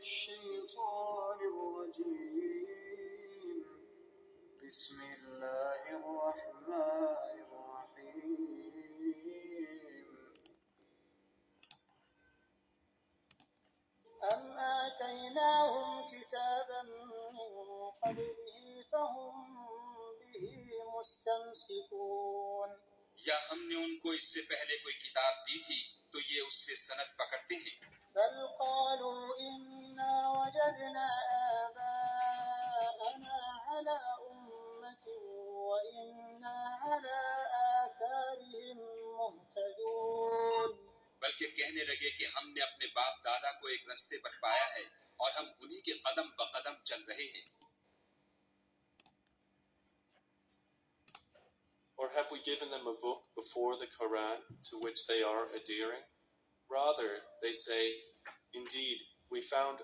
الشيطان الرجيم بسم الله الرحمن الرحيم أم آتيناهم كتابا من قبله فهم به مستمسكون یا ہم نے ان کو اس سے پہلے کوئی کتاب دی تھی تو یہ اس سے سند پکڑتے ہیں. بل قالوا إنا وجدنا آباءنا على أمة وإنا على آثارهم مهتدون. بلکہ کہنے لگے کہ ہم نے اپنے باپ دادا کو ایک رستے پر پایا ہے اور ہم انہی کے قدم بقدم چل رہے ہیں. Or have we given them a book before the Qur'an to which they are adhering? Rather, they say, indeed, we found